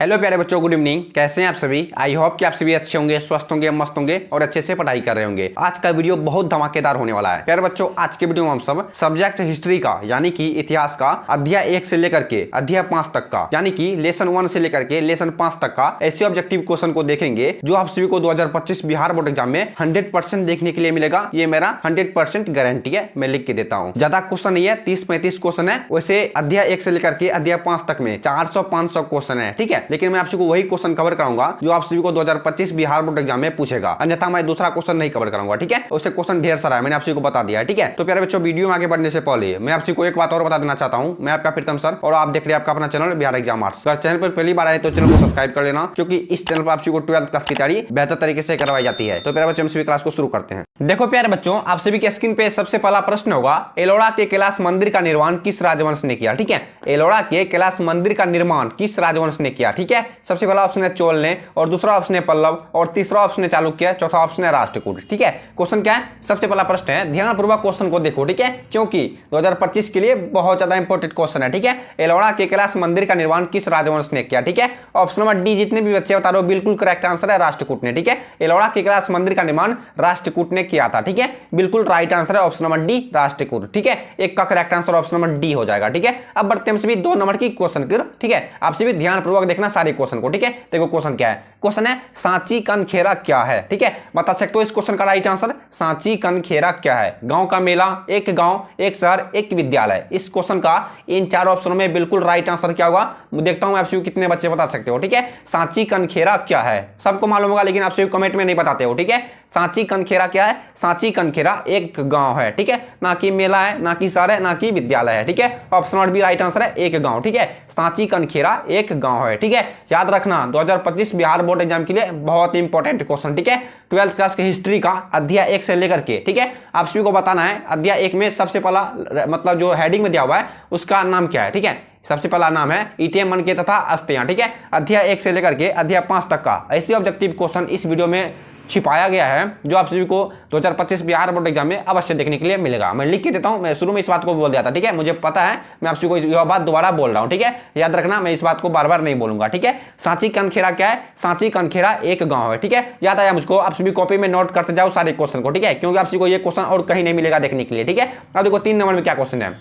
Hello प्यारे बच्चों, good evening. कैसे हैं आप सभी? आई होप कि आप सभी अच्छे होंगे, स्वस्थ होंगे, मस्त होंगे और अच्छे से पढ़ाई कर रहे होंगे। आज का वीडियो बहुत धमाकेदार होने वाला है। प्यारे बच्चों, आज के वीडियो में हम सब सब्जेक्ट हिस्ट्री का यानी कि इतिहास का अध्याय 1 से लेकर के अध्याय 5 तक का यानी कि लेसन 1 से लेकर के लेसन 5 तक का ऐसे ऑब्जेक्टिव क्वेश्चन को देखेंगे जो आप सभी को 2025 बिहार बोर्ड एग्जाम में 100% देखने के लिए मिलेगा। ये मेरा 100% गारंटी है, मैं लिख के देता हूँ। ज्यादा क्वेश्चन नहीं है, 30-35 क्वेश्चन है। वैसे अध्याय 1 से लेकर के अध्याय 5 तक में 400-500 क्वेश्चन है, ठीक है। लेकिन मैं आप सबको वही क्वेश्चन कवर कराऊंगा जो आप सभी को 2025 बिहार बोर्ड एग्जाम में पूछेगा, अन्यथा मैं दूसरा क्वेश्चन नहीं कवर कराऊंगा, ठीक है। उससे क्वेश्चन ढेर सारा है, मैंने आप सभी को बता दिया है, ठीक है। तो प्यारे बच्चों, वीडियो में आगे बढ़ने से पहले मैं आप सभी को एक बात और बता देना चाहता हूं। मैं आपका प्रीतम सर और आप देख रहे हैं आपका अपना चैनल बिहार एग्जाम आर्ट्स। अगर चैनल पर पहली बार आए तो चैनल को सब्सक्राइब कर लेना, क्योंकि इस चैनल पर आप सभी को 12th क्लास की तैयारी बेहतर तरीके से करवाई जाती है। तो प्यारे बच्चों, हम सभी क्लास को शुरू करते हैं। देखो प्यारे बच्चों, आप सभी के स्क्रीन पे सबसे पहला प्रश्न होगा, एलोरा के कैलाश मंदिर का निर्माण किस राजवंश ने किया, ठीक है। एलोरा के कैलाश मंदिर का निर्माण किस राजवंश ने किया, ठीक है। सबसे पहला ऑप्शन है चोल ने, और दूसरा ऑप्शन है पल्लव, और तीसरा ऑप्शन है चालुक्य, चौथा ऑप्शन है राष्ट्रकूट, ठीक है। क्वेश्चन क्या है? सबसे पहला प्रश्न है, ध्यानपूर्वक क्वेश्चन को देखो, ठीक है, क्योंकि 2025 के लिए बहुत ज्यादा इंपॉर्टेंट क्वेश्चन है, ठीक है। एलोरा के कैलाश मंदिर का निर्माण किस राजवंश ने किया, ठीक है। ऑप्शन नंबर डी, जितने भी बच्चे बता रहे हो बिल्कुल करेक्ट आंसर है, राष्ट्रकूट ने, ठीक है। एलोरा के कैलाश मंदिर का निर्माण राष्ट्रकूट ने किया था, ठीक है। बिल्कुल राइट आंसर है ऑप्शन नंबर डी, राष्ट्रकूट, ठीक है। एक का correct answer option number D हो जाएगा, ठीक है। अब बढ़ते हैं सभी 2 नंबर की क्वेश्चन की, ठीक है। आप सभी ध्यानपूर्वक देखना सारे क्वेश्चन को, ठीक है। देखो क्वेश्चन क्या है? क्वेश्चन है सांची कनखेरा क्या है, ठीक है। बता सकते हो इस क्वेश्चन का राइट आंसर? सांची कनखेरा क्या है? गांव का मेला, एक गांव, एक शहर, एक विद्यालय। इस क्वेश्चन का इन 4 ऑप्शनों में बिल्कुल राइट आंसर क्या होगा? देखता हूं आप सभी कितने बच्चे बता सकते हो, ठीक है। सांची कनखेरा क्या है? सबको मालूम होगा, लेकिन आप सभी कमेंट में नहीं बताते हो, ठीक है। सांची कनखेरा क्या है? सांची कनखेरा एक गांव है, ठीक है। ना कि मेला है, ना कि शहर है, ना कि विद्यालय है, ठीक है। Option number B right answer है, एक गांव, ठीक है। सांची कनखेरा एक गांव है, ठीक है। याद रखना 2025 बिहार बोर्ड एग्जाम के लिए बहुत इंपॉर्टेंट क्वेश्चन, ठीक है। 12th क्लास की हिस्ट्री का अध्याय 1 से लेकर के, ठीक है। आप सभी को बताना है अध्याय 1 में सबसे पहला मतलब जो हेडिंग में दिया हुआ है उसका नाम क्या है, ठीक है। सबसे पहला नाम है ईटे मनके तथा अस्थियां, ठीक है। अध्याय 1 से लेकर के अध्याय 5 तक का ऐसे ऑब्जेक्टिव क्वेश्चन इस वीडियो में छिपाया गया है जो आप सभी को 2025 बिहार बोर्ड एग्जाम में अवश्य देखने के लिए मिलेगा। मैं लिख के देता हूं, मैं शुरू में इस बात को बोल दिया था, ठीक है। मुझे पता है, मैं आप सभी को यह बात दोबारा बोल रहा हूं, ठीक है। याद रखना, मैं इस बात को बार बार नहीं बोलूंगा, ठीक है। सांची कनखेरा क्या है? सांची कनखेरा एक गांव है, ठीक है। याद आया मुझको? आप सभी कॉपी में नोट करते जाओ सारे क्वेश्चन को, ठीक है, क्योंकि आप सभी को ये क्वेश्चन और कहीं नहीं मिलेगा देखने के लिए, ठीक है। अब देखो 3 नंबर में क्या क्वेश्चन है,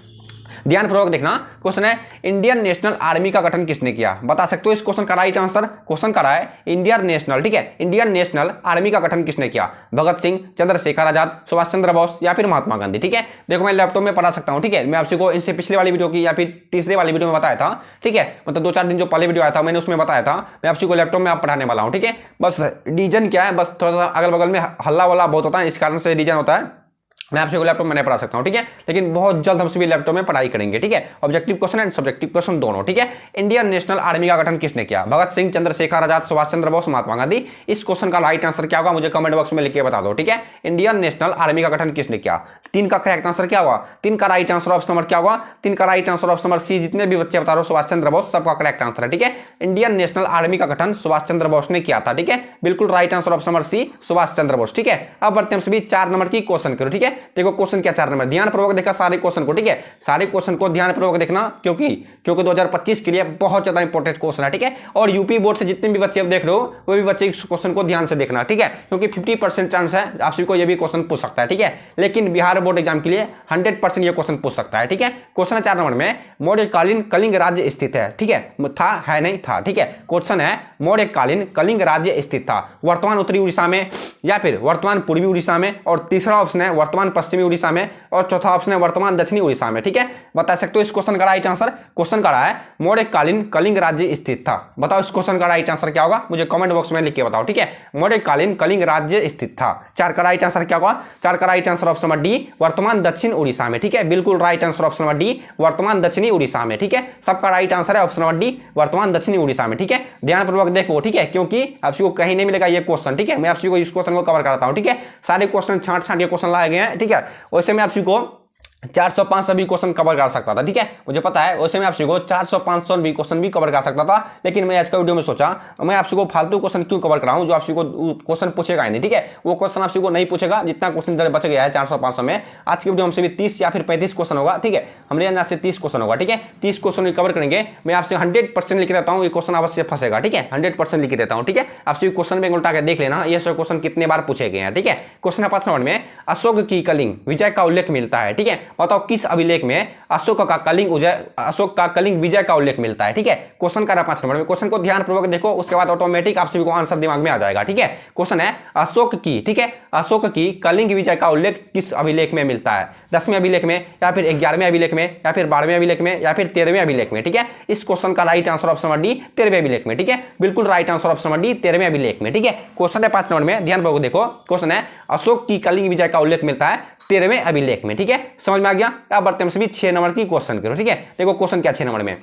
ध्यानपूर्वक देखना। क्वेश्चन है इंडियन नेशनल आर्मी का गठन किसने किया? बता सकते हो इस क्वेश्चन का राइट आंसर? क्वेश्चन का है इंडियन नेशनल, ठीक है। इंडियन नेशनल आर्मी का गठन किसने किया? भगत सिंह, चंद्रशेखर आजाद, सुभाष चंद्र बोस या फिर महात्मा गांधी, ठीक है। देखो मैं लैपटॉप में पढ़ा सकता हूं, ठीक है। मैं आपसे को इनसे पिछले वाली वीडियो की या फिर तीसरे वाली वीडियो में बताया था, ठीक है। मतलब 2-4 दिन जो पहले वीडियो आया था मैंने उसमें बताया था। मैं आपसे को लैपटॉप में आप पढ़ाने वाला हूं, ठीक है। बस रीजन क्या है, बस थोड़ा सा अगल बगल में हल्ला वल्ला बहुत होता है, इस कारण से रीजन होता है। मैं आपसे लैपटॉप में नहीं पढ़ा सकता हूं, ठीक है। लेकिन बहुत जल्द हम सभी लैपटॉप में पढ़ाई करेंगे, ठीक है। Objective question and subjective question दोनों, ठीक है। इंडियन नेशनल आर्मी का गठन किसने किया? भगत सिंह, चंद्रशेखर आजाद, सुभाष चंद्र बोस, महात्मा गांधी। इस क्वेश्चन का राइट आंसर क्या होगा मुझे कमेंट बॉक्स में लिख के बता दो, ठीक है। इंडियन नेशनल आर्मी का गठन किसने किया? 3 का करेक्ट आंसर क्या हुआ? 3 का राइट आंसर ऑप्शन नंबर क्या होगा? 3 का right answer option number C, जितने भी बच्चे बता रहे हो सुभाष चंद्र बोस, सबका करेक्ट आंसर है, ठीक है। इंडियन नेशनल आर्मी का गठन सुभाष चंद्र बोस ने किया था, ठीक है। बिल्कुल right answer option number C, Subhash Chandra Bose, ठीक है। अब बढ़ते हैं सभी 4 नंबर की क्वेश्चन करो, ठीक है। देखो क्वेश्चन क्या 4 नंबर, ध्यानपूर्वक देखा सारे क्वेश्चन को, ठीक है। सारे क्वेश्चन को ध्यानपूर्वक देखना, क्योंकि 2025 के लिए बहुत ज्यादा इंपॉर्टेंट क्वेश्चन है, ठीक है। और यूपी बोर्ड से जितने भी बच्चे अब देख रहे हो वो भी बच्चे इस क्वेश्चन को ध्यान से देखना, ठीक है, क्योंकि 50% चांस है आप सभी को ये भी क्वेश्चन पूछ सकता है, ठीक है। लेकिन बिहार बोर्ड एग्जाम के लिए 100% ये क्वेश्चन पूछ सकता है, ठीक है। क्वेश्चन 4 नंबर में मौर्यकालीन कलिंग राज्य स्थित है, ठीक है। था है नहीं था, ठीक है। क्वेश्चन है मौर्यकालीन कलिंग राज्य स्थित था वर्तमान उत्तरी उड़ीसा में या फिर वर्तमान पूर्वी उड़ीसा में, और तीसरा ऑप्शन है वर्तमान पश्चिमी उड़ीसा में, और चौथा ऑप्शन है वर्तमान दक्षिणी उड़ीसा में, ठीक है। बता सकते हो इस क्वेश्चन का राइट आंसर? क्वेश्चन का है मौर्यकालीन कलिंग राज्य स्थित था। बताओ इस क्वेश्चन का राइट आंसर क्या होगा मुझे कमेंट बॉक्स में लिख के बताओ, ठीक है। मौर्यकालीन कलिंग राज्य स्थित था। 4 का राइट आंसर क्या होगा? 4 का right answer option number D, वर्तमान दक्षिण उड़ीसा में, ठीक है। बिल्कुल right answer option number D, वर्तमान दक्षिणी उड़ीसा में, ठीक है। सबका राइट आंसर है ऑप्शन नंबर डी, वर्तमान दक्षिणी उड़ीसा में, ठीक है। ध्यानपूर्वक देखो, ठीक है, क्योंकि आपको कहीं नहीं मिलेगा ये क्वेश्चन, ठीक है। मैं आपको इस क्वेश्चन को कवर कराता हूं, ठीक है। सारे क्वेश्चन छांट के क्वेश्चन लाए गए हैं, ठीक है। वैसे मैं आपको 400-500 भी क्वेश्चन कवर कर सकता था, ठीक है, मुझे पता है। वैसे मैं आपसे को 400-500 भी क्वेश्चन भी कवर कर सकता था, लेकिन मैं आज का वीडियो में सोचा मैं आपसे को फालतू क्वेश्चन क्यों कवर कराऊं जो आपसे को क्वेश्चन पूछेगा ही नहीं, ठीक है, वो क्वेश्चन आपसे को नहीं पूछेगा जितना क्वेश्चन इधर बच गया है 400-500 में। आज की वीडियो हमसे भी 30 या फिर 35 क्वेश्चन होगा, ठीक है, हमने यहाँ से 30 क्वेश्चन होगा, ठीक है, 30 क्वेश्चन कवर करेंगे। मैं आपसे 100% लिख देता हूँ ये क्वेश्चन अवश्य फंसेगा, ठीक है, 100% लिख देता हूँ, ठीक है। आपसे क्वेश्चन में उल्टा के देख लेना ये सब क्वेश्चन कितने बार पूछे गए हैं, ठीक है। क्वेश्चन है 5 नंबर में, अशोक की कलिंग विजय का उल्लेख मिलता है, ठीक है, बताओ किस अभिलेख में अशोक का कलिंग विजय का उल्लेख मिलता है, ठीक है। क्वेश्चन का 5 नंबर में, क्वेश्चन को ध्यानपूर्वक देखो, उसके बाद ऑटोमेटिक आप सभी को आंसर दिमाग में आ जाएगा, ठीक है। क्वेश्चन है अशोक की, ठीक है, अशोक की कलिंग विजय का उल्लेख किस अभिलेख में मिलता है, 10वें अभिलेख में या फिर 11वें अभिलेख में या फिर 12वें अभिलेख में या फिर 13वें अभिलेख में, ठीक है। इस क्वेश्चन का right answer option number D 13वें अभिलेख में, ठीक है, बिल्कुल right answer option number D 13वें अभिलेख में, ठीक है। क्वेश्चन है 5 नंबर में, ध्यानपूर्वक देखो, क्वेश्चन है अशोक की कलिंग विजय का उल्लेख मिलता है 13वें अभिलेख में, ठीक है, समझ में आ गया। अब बढ़ते हैं सभी 6 नंबर की क्वेश्चन करो, ठीक है। देखो क्वेश्चन क्या 6 नंबर में,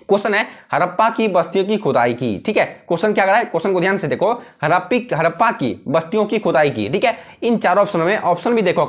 क्वेश्चन है हड़प्पा की बस्तियों की खुदाई की, ठीक है। क्वेश्चन क्या कर रहा है, क्वेश्चन को ध्यान से देखो, हड़प्पा की बस्तियों की खुदाई की, ठीक है। इन 4 ऑप्शन में ऑप्शन भी देखा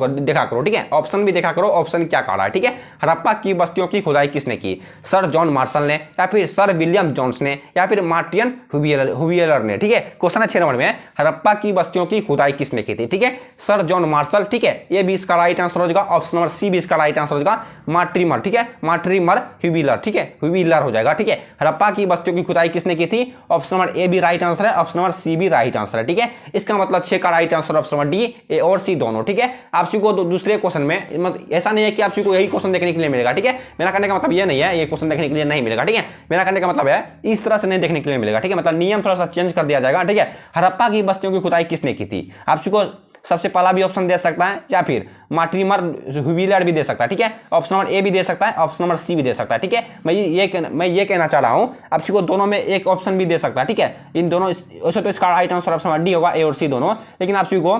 करो, ठीक है, ऑप्शन भी देखा करो, ऑप्शन क्या कह रहा है, ठीक है। हड़प्पा की बस्तियों की खुदाई किसने की, सर जॉन मार्शल ने या फिर सर विलियम जोन्स ने या फिर मार्टिन हुवियलर ने, ठीक है। क्वेश्चन है 6 नंबर में, हड़प्पा की बस्तियों की खुदाई किसने की थी, ठीक है, सर जॉन मार्शल, ठीक है, ये भी इसका राइट आंसर हो जाएगा, ऑप्शन नंबर सी भी इसका राइट आंसर हो जाएगा, मार्टिमर, ठीक है, मार्टिमर हुवियलर, ठीक है, हुवियलर हो जाएगा, ठीक है। हड़प्पा की बस्तियों की खुदाई किसने की थी, ऑप्शन नंबर ए भी राइट आंसर है, ऑप्शन नंबर सी भी राइट आंसर है, ठीक है। इसका मतलब 6 का right answer option number D, A और सी दोनों, ठीक है। आपसी को दूसरे क्वेश्चन में ऐसा नहीं है कि आपसी को यही क्वेश्चन देखने के लिए मिलेगा, ठीक है, मेरा कहने का मतलब ये नहीं है ये क्वेश्चन देखने के लिए नहीं मिलेगा, ठीक है, मेरा कहने का मतलब है इस तरह से नहीं देखने के लिए मिलेगा, ठीक है, मतलब नियम थोड़ा सा चेंज कर दिया जाएगा, ठीक है। हड़प्पा की बस्तियों की खुदाई किसने की थी, आपसी को सबसे पहला भी ऑप्शन दे सकता है या फिर मार्टिमर हुवियलर भी दे सकता है, ठीक है, ऑप्शन नंबर ए भी दे सकता है, ऑप्शन नंबर सी भी दे सकता है, ठीक है। मैं ये कहना चाह रहा हूं आपसी को दोनों में एक ऑप्शन भी दे सकता है, ठीक है, इन दोनों वैसे तो इसका right answer option number D होगा, ए और सी दोनों, लेकिन आपसी को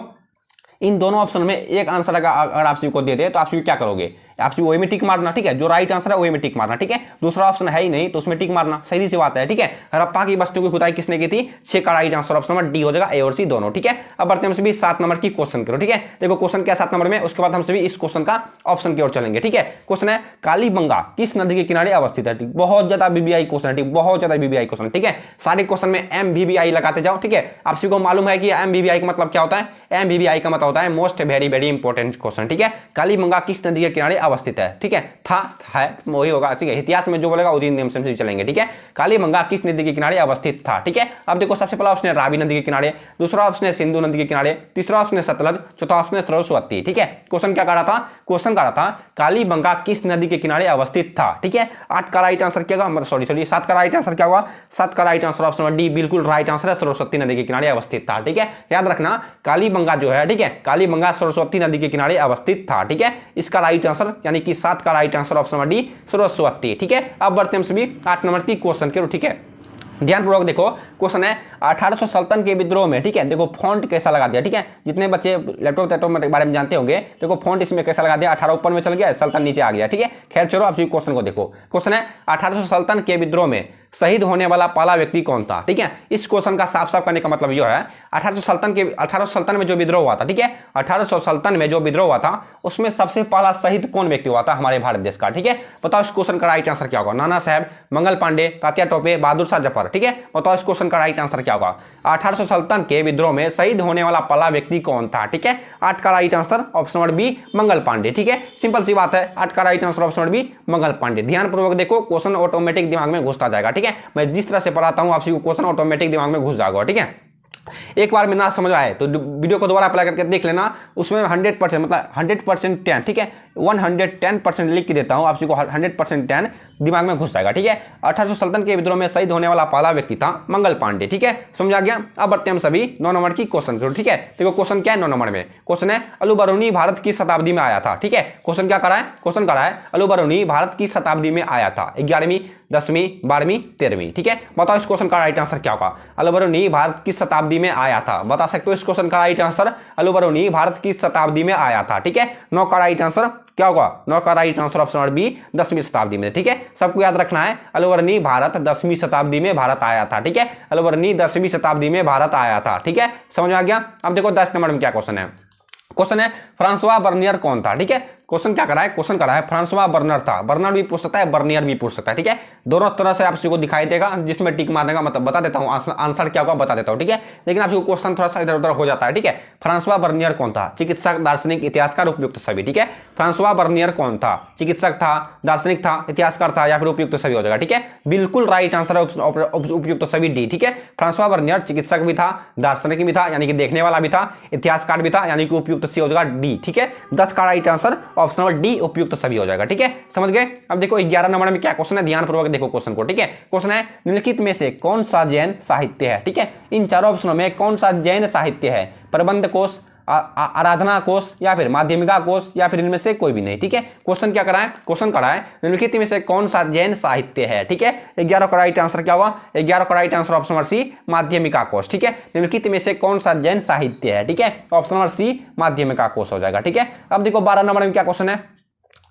इन दोनों ऑप्शन में एक आंसर अगर आप सभी को दे दे तो आप सभी क्या करोगे, आप सभी वही में टिक मारना, ठीक है, जो राइट आंसर है वही में टिक मारना, ठीक है, दूसरा ऑप्शन है ही नहीं तो उसमें टिक मारना, सीधी सी बात है, ठीक है। हड़प्पा की बस्तियों की खुदाई किसने की थी, 6 का right answer option number D हो जाएगा, ए और सी दोनों, ठीक है। अब बढ़ते हैं हम सभी 7 नंबर की क्वेश्चन करो, ठीक है। देखो क्वेश्चन क्या 7 नंबर में, उसके बाद हम सभी इस क्वेश्चन का ऑप्शन की ओर चलेंगे, ठीक है। क्वेश्चन है कालीबंगा किस नदी के किनारे अवस्थित है, बहुत ज्यादा बीबीआई क्वेश्चन है, ठीक, बहुत ज्यादा बीबीआई क्वेश्चन, ठीक है, सारे क्वेश्चन में MBBI लगाते जाओ, ठीक है। आप सभी को मालूम है कि MBBI का मतलब क्या होता है, MBBI का मतलब होता है most very very important question, ठीक है। कालीबंगा किस नदी के किनारे अवस्थित है, ठीक है, था है वही होगा, ठीक है, इतिहास में जो बोलेगा उसी नियम से चलेंगे, ठीक है। कालीबंगा किस नदी के किनारे अवस्थित था, ठीक है। अब देखो सबसे पहला ऑप्शन है रावी नदी के किनारे, दूसरा ऑप्शन है सिंधु नदी के किनारे, तीसरा ऑप्शन है सतलज, चौथा ऑप्शन है सरस्वती, ठीक है। क्वेश्चन क्या कह रहा था, क्वेश्चन कह रहा था कालीबंगा किस नदी के किनारे अवस्थित था, ठीक है। 8 का राइट आंसर क्या होगा, सॉरी 7 का राइट आंसर क्या हुआ, 7 का राइट आंसर ऑप्शन डी बिल्कुल राइट आंसर है, सरस्वती नदी के किनारे अवस्थित था, ठीक है। याद रखना कालीबंगा जो है, ठीक है, कालीबंगा सरस्वती नदी के किनारे अवस्थित था, ठीक है। इसका राइट आंसर यानी कि 7 का right answer option number D Saraswati, ठीक है। अब बढ़ते हैं हम सभी 8 नंबर की क्वेश्चन के, ठीक है, ध्यानपूर्वक देखो। क्वेश्चन है 1800 सल्तन के विद्रोह में, ठीक है, देखो फॉन्ट कैसा लगा दिया, ठीक है, जितने बच्चे लैपटॉप में बारे में जानते होंगे, देखो फॉन्ट इसमें कैसा लगा दिया, 18 ऊपर में चल गया, सल्तन नीचे आ गया, ठीक है। खैर चलो आप क्वेश्चन को देखो। क्वेश्चन है 1800 सल्तन के विद्रोह में शहीद होने वाला पहला व्यक्ति कौन था, ठीक है। इस क्वेश्चन का साफ साफ करने का मतलब यह है 1800 सल्तन में जो विद्रोह हुआ था, ठीक है, 1800 सल्तन में जो विद्रोह हुआ था उसमें सबसे पहला शहीद कौन व्यक्ति हुआ था हमारे भारत देश का, ठीक है। बताओ इस क्वेश्चन का राइट आंसर क्या होगा, नाना साहब, मंगल पांडे, तात्या टोपे, बहादुर शाह जफर, ठीक है। बताओ इस क्वेश्चन का राइट आंसर क्या होगा, 1800 सल्तन के विद्रोह में शहीद होने वाला पहला व्यक्ति कौन था, ठीक है। 8 का right answer option number B Mangal Pandey, ठीक है, सिंपल सी बात है, 8 का right answer option number B Mangal Pandey. ध्यानपूर्वक देखो क्वेश्चन ऑटोमेटिक दिमाग में घुसता जाएगा, ठीक है, मैं जिस तरह से पढ़ाता हूं आपसे क्वेश्चन ऑटोमेटिक दिमाग में घुस जाएगा, ठीक है। एक बार में ना समझ आए तो वीडियो को दोबारा अप्लाई करके देख लेना, उसमें 100% मतलब 100% 10, ठीक है, 110% लिख के देता हूं आपको, 100% 10 दिमाग में घुस जाएगा, ठीक है। 1800 सल्तन के विद्रोह में शहीद होने वाला पहला व्यक्ति था मंगल पांडे, ठीक है, समझा गया। अब बढ़ते हैं हम सभी 9 नंबर की क्वेश्चन करो, ठीक है। देखो क्वेश्चन क्या है 9 नंबर में, क्वेश्चन है अलूबरूनी भारत की शताब्दी में आया था, ठीक है। क्वेश्चन क्या करा है, क्वेश्चन करा है अलूबरूनी भारत की शताब्दी में आया था, 11वीं 10वीं 12वीं 13वीं, ठीक है। बताओ इस क्वेश्चन का राइट आंसर क्या होगा, अलूबरूनी भारत की शताब्दी में आया था, बता सकते हो इस क्वेश्चन का राइट आंसर, अलूबरूनी भारत की शताब्दी में आया था, ठीक है। 9 का राइट आंसर क्या होगा, 9 का right answer option number B 10वीं शताब्दी में, ठीक है। सबको याद रखना है अलूबरूनी भारत 10वीं शताब्दी में भारत आया था, ठीक है, अलूबरूनी 10वीं शताब्दी में भारत आया था, ठीक है, समझ में आ गया। अब देखो 10 नंबर में क्या क्वेश्चन है, क्वेश्चन है फ्रांसवा बर्नियर कौन था, ठीक है। क्वेश्चन क्या करा है, क्वेश्चन करा है फ्रांसवा बर्नर था, बर्नर भी पूछ सकता है, बर्नियर भी पूछ सकता है, ठीक है। दोनों तरह से आप सभी को दिखाई देगा, जिसमें टिक मारने का मतलब बता देता हूँ, आंसर क्या होगा बता देता हूँ, ठीक है। लेकिन आप क्वेश्चन थोड़ा सा इधर उधर हो जाता है, ठीक है। फ्रांसवा बर्नियर कौन था, चिकित्सक, दार्शनिक, इतिहासकार, उपयुक्त सभी, ठीक है। फ्रांसवा बर्नियर कौन था, चिकित्सक था, दार्शनिक था, इतिहासकार था या फिर उपयुक्त सभी हो जाएगा, ठीक है। बिल्कुल राइट आंसर है उपयुक्त सभी डी, ठीक है। फ्रांसवा बर्नियर चिकित्सक भी था, दार्शनिक भी था यानी कि देखने वाला भी था, इतिहासकार भी था यानी कि उपयुक्त सी हो जाएगा डी, ठीक है। 10 का right answer option number D उपयुक्त सभी हो जाएगा, ठीक है। समझ गए। अब देखो 11 नंबर में क्या क्वेश्चन है, ध्यानपूर्वक देखो क्वेश्चन को, ठीक है। क्वेश्चन है निम्नलिखित में से कौन सा जैन साहित्य है, ठीक है। इन चारों ऑप्शनों में कौन सा जैन साहित्य है, प्रबंध कोश, आराधना कोश या फिर माध्यमिका कोश या फिर इनमें से कोई भी नहीं, ठीक है। क्वेश्चन क्या करा है, क्वेश्चन करा है निम्नलिखित में से कौन सा जैन साहित्य है, ठीक है। 11 का राइट आंसर क्या होगा, 11 का right answer option number C माध्यमिका कोश, ठीक है। निम्नलिखित में से कौन सा जैन साहित्य है, ठीक है। ऑप्शन नंबर सी माध्यमिका कोश हो जाएगा, ठीक है। अब देखो 12 नंबर में क्या क्वेश्चन है,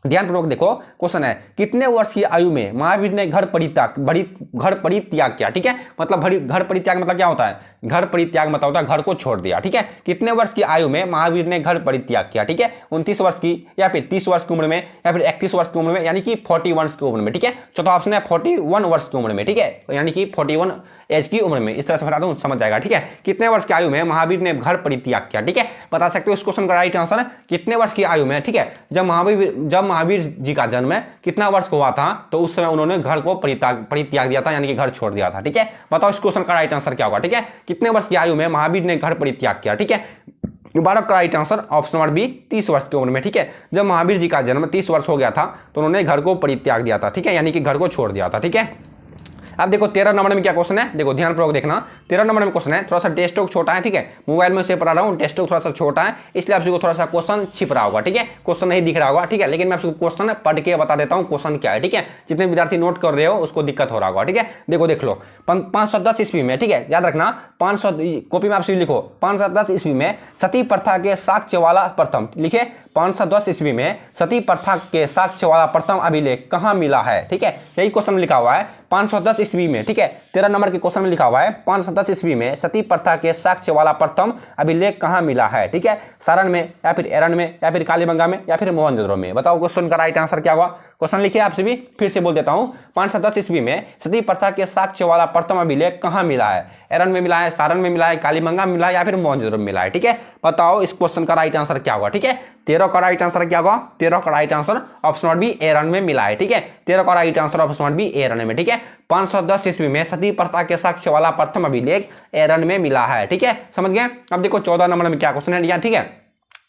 ध्यानपूर्वक देखो। क्वेश्चन है कितने वर्ष की आयु में महावीर ने घर परित्याग किया, ठीक है। मतलब घर परित्याग मतलब क्या होता है, घर परित्याग मतलब होता है घर को छोड़ दिया, ठीक है। कितने वर्ष की आयु में महावीर ने घर परित्याग किया, ठीक है। 29 वर्ष की या फिर 30 वर्ष की उम्र में या फिर 31 वर्ष की उम्र में यानी कि 41 वर्ष की उम्र में, ठीक है। चौथा ऑप्शन है 41 वर्ष की उम्र में, ठीक है, यानी कि 41 एज की उम्र में। इस तरह से बता दूं समझ जाएगा, ठीक है। कितने वर्ष की आयु में महावीर ने घर परित्याग किया, ठीक है। बता सकते हो इस क्वेश्चन का राइट आंसर कितने वर्ष की आयु में, ठीक है। जब महावीर जी का जन्म कितना वर्ष को हुआ था तो उस समय उन्होंने घर को परित्याग दिया था यानी कि घर छोड़ दिया था, ठीक है। बताओ इस क्वेश्चन का राइट आंसर क्या होगा, ठीक है। कितने वर्ष की आयु में महावीर ने घर परित्याग किया, ठीक है। 12 का right answer option number B 30 वर्ष की उम्र में, ठीक है। जब महावीर जी का जन्म 30 वर्ष हो गया था तो उन्होंने घर को परित्याग दिया था, ठीक है, यानी कि घर को छोड़ दिया था, ठीक है। अब देखो 13 नंबर में क्या क्वेश्चन है, देखो ध्यानपूर्वक देखना। 13 नंबर में क्वेश्चन है, थोड़ा सा डेस्कटॉप छोटा है, ठीक है। मोबाइल में उसे पढ़ा रहा हूँ, डेस्कटॉप थोड़ा सा छोटा है इसलिए आपको थोड़ा सा क्वेश्चन छिप रहा होगा, ठीक है। क्वेश्चन नहीं दिख रहा होगा, ठीक है। लेकिन मैं आपको क्वेश्चन पढ़ के बता देता हूँ क्वेश्चन क्या है, ठीक है। जितने विद्यार्थी नोट कर रहे हो उसको दिक्कत हो रहा होगा, ठीक है। देखो देख लो 510 ईस्वी में, ठीक है, याद रखना 500 कॉपी में आप लिखो 510 ईस्वी में सती प्रथा के साक्ष्य वाला प्रथम, लिखे 510 ईस्वी में सती प्रथा के साक्ष्य वाला प्रथम अभिलेख कहाँ मिला है, ठीक है। यही क्वेश्चन लिखा हुआ है 510 ईस्वी में, ठीक है। 13 नंबर के क्वेश्चन में लिखा हुआ है 510 ईस्वी में सती प्रथा के साक्ष्य वाला प्रथम अभिलेख कहाँ मिला है, ठीक है। सारण में या फिर एरन में या फिर कालीबंगा में या फिर मोहनजोदड़ो में। बताओ क्वेश्चन का राइट आंसर क्या होगा। क्वेश्चन लिखिए आप सभी, फिर से बोल देता हूँ। 510 ईस्वी में सती प्रथा के साक्ष्य वाला प्रथम अभिलेख कहाँ मिला है, एरन में मिला है, सारण में मिला है, कालीबंगा में मिला है या फिर मोहनजोदड़ो में मिला है, ठीक है। बताओ इस क्वेश्चन का राइट आंसर क्या होगा, ठीक है। 13 का राइट आंसर क्या होगा, 13 का right answer option number B Eran में मिला है, ठीक है। 13 का right answer option number B Eran में, ठीक है। 510 ईस्वी में सती प्रथा के साक्ष्य वाला प्रथम अभिलेख एरन में मिला है, ठीक है। समझ गए। अब देखो 14 नंबर में क्या क्वेश्चन है, ठीक है।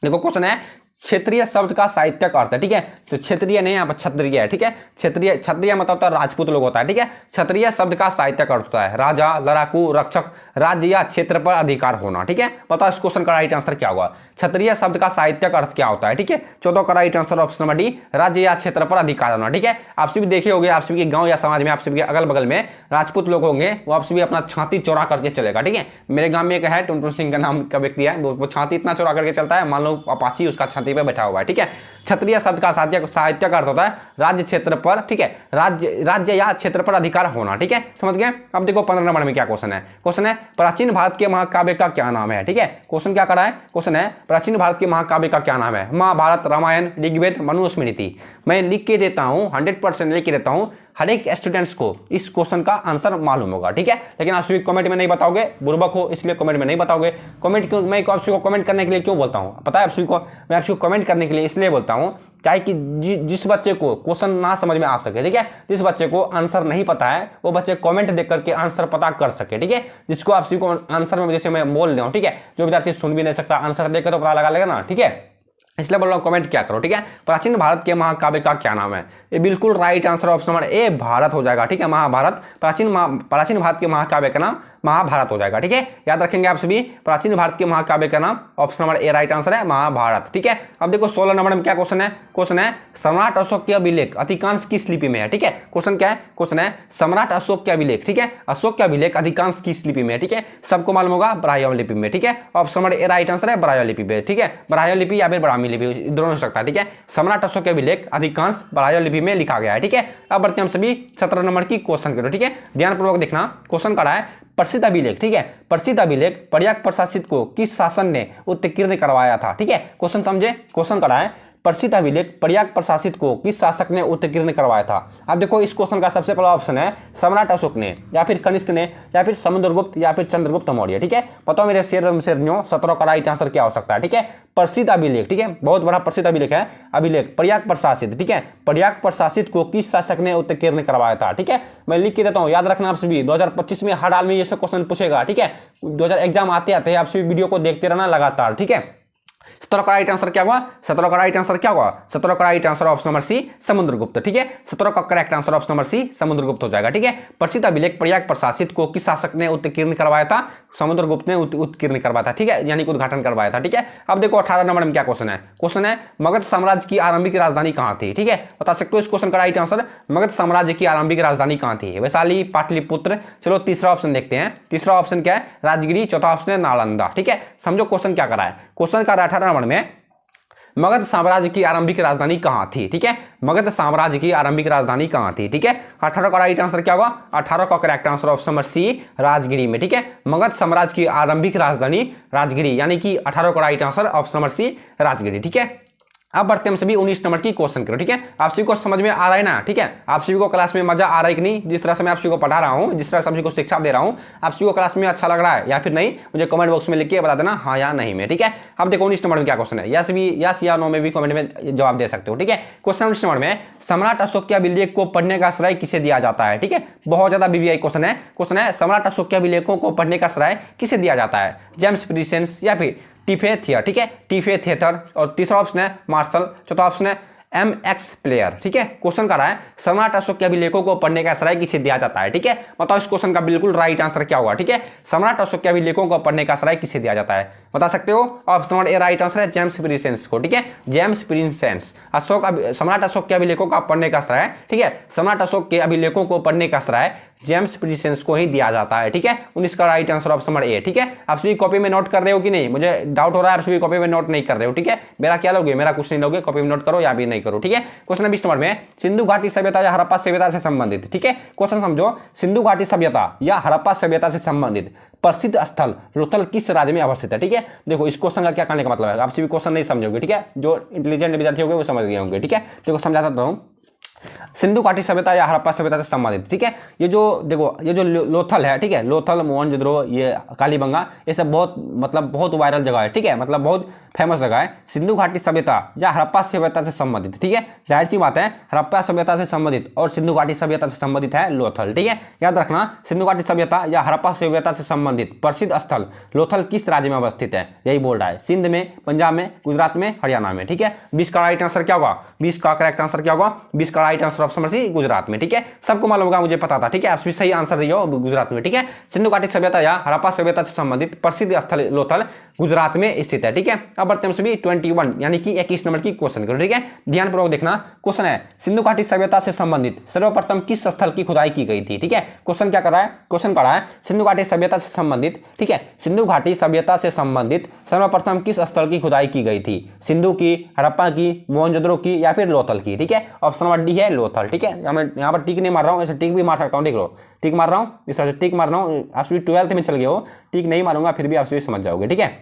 देखो क्वेश्चन है क्षेत्रीय शब्द का साहित्यिक अर्थ है, ठीक है। तो क्षेत्रीय नहीं, यहाँ पर क्षत्रिय है, ठीक है। क्षत्रिय मतलब होता है राजपूत लोग होता है, ठीक है। क्षत्रिय शब्द का साहित्यिक अर्थ होता है राजा, लड़ाकू, रक्षक, राज्य या क्षेत्र पर अधिकार होना, ठीक है। बताओ इस क्वेश्चन का राइट आंसर क्या होगा। क्षत्रिय शब्द का साहित्यिक अर्थ क्या होता है, ठीक है। 14 का right answer option number D राज्य या क्षेत्र पर अधिकार होना, ठीक है। आप सभी देखे होंगे, आप सभी के गाँव या समाज में आप सभी के अगल बगल में राजपूत लोग होंगे, वो आप सभी अपना छाती चौड़ा करके चलेगा, ठीक है। मेरे गाँव में एक है टुनटुन सिंह का नाम का व्यक्ति है, वो छाती इतना चौड़ा करके चलता है मान लो अपाची उसका छाती पे बैठा हुआ है, ठीक है। क्षत्रिय शब्द का साहित्यिक अर्थ होता है राज्य क्षेत्र पर, ठीक है, राज्य या क्षेत्र पर अधिकार होना, ठीक है। समझ गए। अब देखो 15 नंबर में क्या क्वेश्चन है। क्वेश्चन है प्राचीन भारत के महाकाव्य का क्या नाम है, ठीक है। क्वेश्चन क्या करा है, क्वेश्चन है प्राचीन भारत के महाकाव्य का क्या नाम है। महाभारत, रामायण, ऋग्वेद, मनुस्मृति। मैं लिख के देता हूं, 100% लिख के देता हूं, हर एक स्टूडेंट्स को इस क्वेश्चन का आंसर मालूम होगा, ठीक है। लेकिन आप सभी कमेंट में नहीं बताओगे, बुर्बक हो इसलिए कमेंट में नहीं बताओगे। कमेंट क्यों, मैं आप सभी को कमेंट करने के लिए क्यों बोलता हूँ पता है आप सभी को, मैं आप सभी को कमेंट करने के लिए इसलिए बोलता हूँ चाहे कि जिस बच्चे को क्वेश्चन ना समझ में आ सके, ठीक है, जिस बच्चे को आंसर नहीं पता है वो बच्चे कमेंट देख करके आंसर पता कर सके, ठीक है। जिसको आप सभी को आंसर में जैसे मैं बोल रहा हूँ, ठीक है, जो विद्यार्थी सुन भी नहीं सकता आंसर देकर तो पता लगा लेगा ना, ठीक है। इसलिए बोल रहा हूँ कमेंट क्या करो, ठीक है। प्राचीन भारत के महाकाव्य का क्या नाम है, ये बिल्कुल right answer option number A Bharat हो जाएगा, ठीक है। महाभारत, प्राचीन भारत के महाकाव्य का नाम महाभारत हो जाएगा, ठीक है। याद रखेंगे आप सभी, प्राचीन भारत के महाकाव्य का नाम option number A right answer है महाभारत, ठीक है। अब देखो 16 नंबर में क्या क्वेश्चन है। क्वेश्चन है सम्राट अशोक के अभिलेख अधिकांश किस लिपि में है, ठीक है। क्वेश्चन क्या है, क्वेश्चन है सम्राट अशोक के अभिलेख, ठीक है। अशोक के अभिलेख अधिकांश किस लिपि में है, ठीक है। सबको मालूम होगा ब्राह्मी लिपि में, ठीक है। Option number A right answer है ब्राह्मी लिपि में, ठीक है। ब्राह्मी लिपि या फिर ब्राह्मी लिपि दोनों हो सकता है, ठीक है। सम्राट अशोक के अभिलेख अधिकांश ब्राह्मी लिपि में लिखा गया है, ठीक है। अब बढ़ते हैं हम सभी 17 नंबर की क्वेश्चन करो, ठीक है। ध्यानपूर्वक देखना। क्वेश्चन का है प्रसिद्ध अभिलेख, ठीक है। प्रसिद्ध अभिलेख प्रयाग प्रशासित को किस शासन ने उत्कीर्ण करवाया था, ठीक है। क्वेश्चन समझे। क्वेश्चन करा है प्रसिद्ध अभिलेख प्रयाग प्रशासित को किस शासक ने उत्कीर्ण करवाया था। अब देखो इस क्वेश्चन का सबसे पहला ऑप्शन है सम्राट अशोक ने, या फिर कनिष्क ने, या फिर समुद्रगुप्त, या फिर चंद्रगुप्त मौर्य। ठीक है, बताओ मेरे शेरनियों 17 का राइट आंसर क्या हो सकता है। ठीक है, प्रसिद्ध अभिलेख, ठीक है, बहुत बड़ा प्रसिद्ध अभिलेख है, अभिलेख प्रयाग प्रशासित। ठीक है, प्रयाग प्रशासित को किस शासक ने उत्कीर्ण करवाया था। ठीक है, मैं लिख के देता हूं, याद रखना आप सभी, 2025 में हर हाल में ये सब क्वेश्चन पूछेगा। ठीक है, 2000 एग्जाम आते आते आप सभी वीडियो को देखते रहना लगातार। ठीक है, 17 का राइट आंसर क्या हुआ, 17 का राइट आंसर क्या हुआ, 17 का right answer option number C Samudragupta. ठीक है, 17 का correct answer option number C Samudragupta हो जाएगा। ठीक है, प्रसिद्ध अभिलेख प्रयाग प्रशासित को किस शासक ने उत्कीर्ण करवाया था, समुद्रगुप्त ने उत्कीर्ण करवाया था। ठीक है, यानी कि उद्घाटन करवाया था। ठीक है, अब देखो 18 नंबर में क्या क्वेश्चन है, क्वेश्चन है मगध साम्राज्य की आरंभिक राजधानी कहां थी। ठीक है, बता सकते हो इस क्वेश्चन का राइट आंसर, मगध साम्राज्य की आरंभिक राजधानी कहां थी, वैशाली, पाटलिपुत्र। चलो तीसरा ऑप्शन देखते हैं, तीसरा ऑप्शन क्या है, राजगिरी, चौथा ऑप्शन है नालंदा। ठीक है, समझो क्वेश्चन क्या करा है, क्वेश्चन का 18 नंबर में मगध साम्राज्य की आरंभिक राजधानी कहां थी। ठीक है, मगध साम्राज्य की आरंभिक राजधानी कहां थी। ठीक है, 18 का राइट आंसर क्या होगा, 18 का correct answer option number C Rajgiri में। ठीक है, मगध साम्राज्य की आरंभिक राजधानी राजगिरी, यानी कि 18 का right answer option number C Rajgiri. ठीक है, अब बढ़ते हैं हम सभी 19 नंबर की क्वेश्चन करो। ठीक है, आप सभी को समझ में आ रहा है ना। ठीक है, आप सभी को क्लास में मजा आ रहा है कि नहीं, जिस तरह से मैं आप सभी को पढ़ा रहा हूं, जिस तरह से सभी को शिक्षा दे रहा हूं, आप सभी को क्लास में अच्छा लग रहा है या फिर नहीं, मुझे कमेंट बॉक्स में लिख के बता देना हाँ या नहीं में। ठीक है, अब देखो 19 नंबर में क्या क्वेश्चन है, यस या नो में भी कमेंट में जवाब दे सकते हो। ठीक है, क्वेश्चन 19 नंबर में सम्राट अशोक के अभिलेख को पढ़ने का श्रेय किसे दिया जाता है। ठीक है, बहुत ज्यादा बीबीआई क्वेश्चन है सम्राट अशोक के अभिलेखों को पढ़ने का श्रेय किसे दिया जाता है, जेम्स प्रिसेंस या फिर टीफे थियर। ठीक है, टीफे थिएटर। और तीसरा ऑप्शन है मार्शल, चौथा ऑप्शन है MX प्लेयर। ठीक है, क्वेश्चन कर रहा है सम्राट अशोक के अभिलेखों को पढ़ने का श्रेय किसे दिया जाता है। ठीक है, बताओ इस क्वेश्चन का बिल्कुल राइट आंसर क्या होगा। ठीक है, सम्राट अशोक के अभिलेखों को पढ़ने का श्रेय किसे दिया जाता है, बता सकते हो। Option number A right answer है जेम्स प्रिसेंस को। ठीक है, जेम्स प्रिसेंस सम्राट अशोक के अभिलेखों का पढ़ने का श्रेय, ठीक है, सम्राट अशोक के अभिलेखों को पढ़ने का श्रेय जेम्स प्रिसेंस को ही दिया जाता है। ठीक है, 19 का right answer option number A. ठीक है, आप सभी कॉपी में नोट कर रहे हो कि नहीं, मुझे डाउट हो रहा है आप सभी कॉपी में नोट नहीं कर रहे हो। ठीक है, मेरा क्या लोगे, मेरा कुछ नहीं लोगे, कॉपी में नोट करो या भी नहीं करो। ठीक है, क्वेश्चन 20 नंबर में सिंधु घाटी सभ्यता या हड़प्पा सभ्यता से संबंधित। ठीक है, क्वेश्चन समझो, सिंधु घाटी सभ्यता या हड़प्पा सभ्यता से संबंधित प्रसिद्ध स्थल लोथल किस राज्य में अवस्थित है। ठीक है, देखो इस क्वेश्चन का क्या कहने का मतलब है, आप सभी क्वेश्चन नहीं समझोगे। ठीक है, जो इंटेलिजेंट विद्यार्थी होंगे वो समझ गए होंगे। ठीक है, देखो समझाता हूं, सिंधु घाटी सभ्यता या हड़प्पा सभ्यता से संबंधित। ठीक है, ये जो देखो ये जो लोथल है, ठीक है, लोथल, मोहनजोदड़ो, ये कालीबंगा, ये सब बहुत वायरल जगह है। ठीक है, मतलब बहुत फेमस जगह है। सिंधु घाटी सभ्यता या हड़प्पा सभ्यता से संबंधित। ठीक है, जाहिर सी बात है हड़प्पा सभ्यता से संबंधित और सिंधु घाटी सभ्यता से संबंधित है लोथल। ठीक है, याद रखना, सिंधु घाटी सभ्यता या हड़प्पा सभ्यता से संबंधित प्रसिद्ध स्थल लोथल किस राज्य में अवस्थित है, यही बोल रहा है, सिंध में, पंजाब में, गुजरात में, हरियाणा में। ठीक है, 20 का राइट आंसर क्या होगा, 20 का करेक्ट आंसर क्या होगा, 20 का right answer option number C Gujarat में। ठीक है, सबको मालूम होगा, मुझे पता था। ठीक है, आप भी सही आंसर दिए हो गुजरात में। ठीक है, सिंधु घाटी सभ्यता या हड़प्पा सभ्यता से संबंधित प्रसिद्ध स्थल लोथल गुजरात में स्थित है। ठीक है, अब बढ़ते हैं सभी 21 यानी कि 21 नंबर की क्वेश्चन करो। ठीक है, ध्यानपूर्वक देखना, क्वेश्चन है सिंधु घाटी सभ्यता से संबंधित सर्वप्रथम किस स्थल की खुदाई की गई थी। ठीक है, क्वेश्चन क्या कर रहा है, क्वेश्चन कर रहा है सिंधु घाटी सभ्यता से संबंधित, ठीक है, सिंधु घाटी सभ्यता से संबंधित सर्वप्रथम किस स्थल की खुदाई की गई थी, सिंधु की, हड़प्पा की, मोहनजोदड़ो की या फिर लोथल की। ठीक है, ऑप्शन नंबर डी है लोथल। ठीक है, मैं यहाँ पर टिक नहीं मार रहा हूँ, ऐसे टिक भी मार सकता हूँ, देख लो टिक मार रहा हूँ, इस तरह से टिक मार रहा हूँ। आप सभी 12th में चल गए हो, टिक नहीं मारूंगा फिर भी आप सभी समझ जाओगे। ठीक है,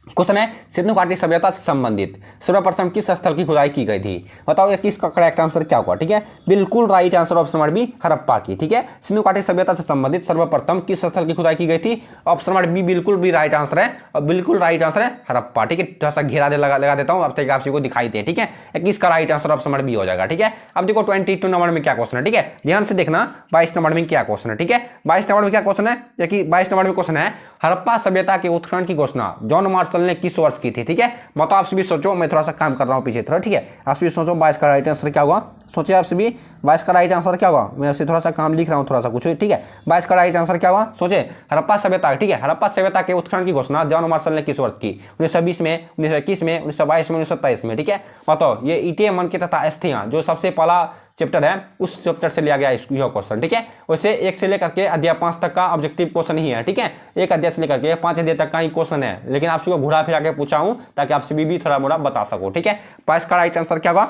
क्वेश्चन है सिंधु घाटी सभ्यता से संबंधित सर्वप्रथम किस स्थल की खुदाई की गई थी, बताओ ये किसका करेक्ट आंसर क्या होगा। ठीक है, बिल्कुल right answer option number B Harappa की। ठीक है, सिंधु घाटी सभ्यता से संबंधित सर्वप्रथम किस स्थल की खुदाई की गई थी, ऑप्शन नंबर बी बिल्कुल भी राइट आंसर है और बिल्कुल राइट आंसर है हड़प्पा। ठीक है, थोड़ा सा घेरा लगा देता हूँ, अब तक आप सभी को दिखाई दे। ठीक है, किसका right answer option number B हो जाएगा। ठीक है, अब देखो 22 नंबर में क्या क्वेश्चन है। ठीक है, ध्यान से देखना, 22 नंबर में क्या क्वेश्चन है। ठीक है, 22 नंबर में क्या क्वेश्चन है, 22 नंबर में क्वेश्चन है हड़प्पा सभ्यता के उत्खनन की घोषणा जॉन मार्शल ने किस वर्ष की थी। ठीक है, मतलब आप सभी सोचो, मैं थोड़ा सा काम कर रहा हूं पीछे थोड़ा। ठीक है, आप सभी सोचो 22 का राइट आंसर क्या होगा, सोचिए आप सभी 22 का राइट आंसर क्या होगा, मैं आपसे थोड़ा सा काम लिख रहा हूं, थोड़ा सा कुछ। ठीक है, 22 का राइट आंसर क्या होगा, सोचे हड़प्पा सभ्यता। ठीक है, हड़प्पा सभ्यता के उत्खनन की घोषणा जॉन मार्शल ने किस वर्ष की, 1920 में, 1921 में, 1922 में, 1923 में। ठीक है, बताओ ये ईटे मन के तथा अस्थियां जो सबसे पहला चैप्टर है उस चैप्टर से लिया गया यह क्वेश्चन। ठीक है, वैसे 1 से लेकर के अध्याय 5 तक का ऑब्जेक्टिव क्वेश्चन ही है। ठीक है, एक अध्याय से लेकर के 5 अध्याय तक का ही क्वेश्चन है, लेकिन आप सबको घुरा फिरा के पूछा हूं ताकि आप सभी भी थोड़ा मोड़ा बता सको। ठीक है, 22 का राइट आंसर क्या होगा,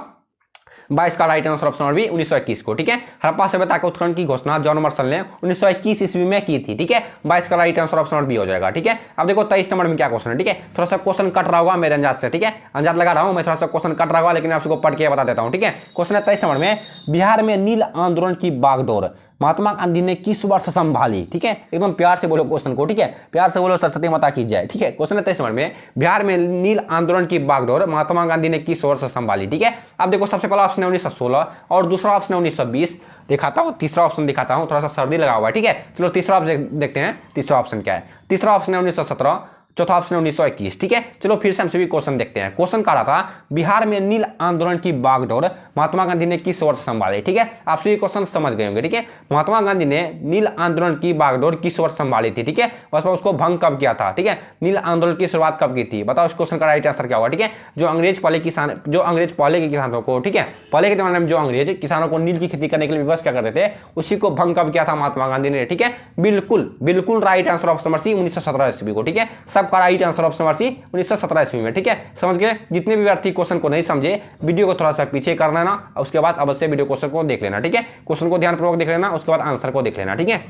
22 का right answer option number B 1921 को। ठीक है, हड़प्पा सभ्यता के उत्खनन की घोषणा जॉन मर्शल ने 1921 ईस्वी में की थी। ठीक है, 22 का right answer option number B हो जाएगा। ठीक है, अब देखो 23 नंबर में क्या क्वेश्चन है। ठीक है, थोड़ा सा क्वेश्चन कट रहा होगा मेरे अंदाज से। ठीक है, अंदाज लगा रहा हूं मैं, थोड़ा सा क्वेश्चन कट रहा होगा, लेकिन आपको पढ़ के बता देता हूं। ठीक है, क्वेश्चन है 23 नंबर में, बिहार में नील आंदोलन की बागडोर महात्मा गांधी ने किस वर्ष संभाली। ठीक है, एकदम प्यार से बोलो क्वेश्चन को। ठीक है, प्यार से बोलो, सरस्वती माता की जय। ठीक है, क्वेश्चन है 23 नंबर में, बिहार में नील आंदोलन की बागडोर महात्मा गांधी ने किस वर्ष संभाली। ठीक है, अब देखो सबसे पहला ऑप्शन है 1916 और दूसरा ऑप्शन है 1920। दिखाता हूँ तीसरा ऑप्शन दिखाता हूँ, थोड़ा सा सर्दी लगा हुआ है। ठीक है, चलो तीसरा ऑप्शन देखते हैं, तीसरा ऑप्शन क्या है। तीसरा ऑप्शन है 1917, चौथा ऑप्शन है 1921। ठीक है, चलो फिर से हम सभी क्वेश्चन देखते हैं। क्वेश्चन कह रहा था बिहार में नील आंदोलन की बागडोर महात्मा गांधी ने किस वर्ष संभाली। ठीक है, आप सभी क्वेश्चन समझ गए होंगे। ठीक है, महात्मा गांधी ने नील आंदोलन की बागडोर किस वर्ष संभाली थी। ठीक है, उसको भंग कब किया था। ठीक है, नील आंदोलन की शुरुआत कब की थी, बताओ इस क्वेश्चन का राइट आंसर क्या होगा। ठीक है, जो अंग्रेज पहले के किसानों को, ठीक है, पहले के जमाने में जो अंग्रेज किसानों को नील की खेती करने के लिए विवश क्या करते थे, उसी को भंग कब किया था महात्मा गांधी ने। ठीक है, बिल्कुल right answer option number C 1917 ईस्वी को। ठीक है, सबका राइट आंसर ऑप्शन 1917 ईस्वी में। ठीक है, समझ गए। जितने भी विद्यार्थी क्वेश्चन को नहीं समझे, वीडियो को थोड़ा सा पीछे कर लेना, उसके बाद अवश्य वीडियो क्वेश्चन को देख लेना। ठीक है, क्वेश्चन को ध्यानपूर्वक देख लेना, उसके बाद आंसर को देख लेना। ठीक है,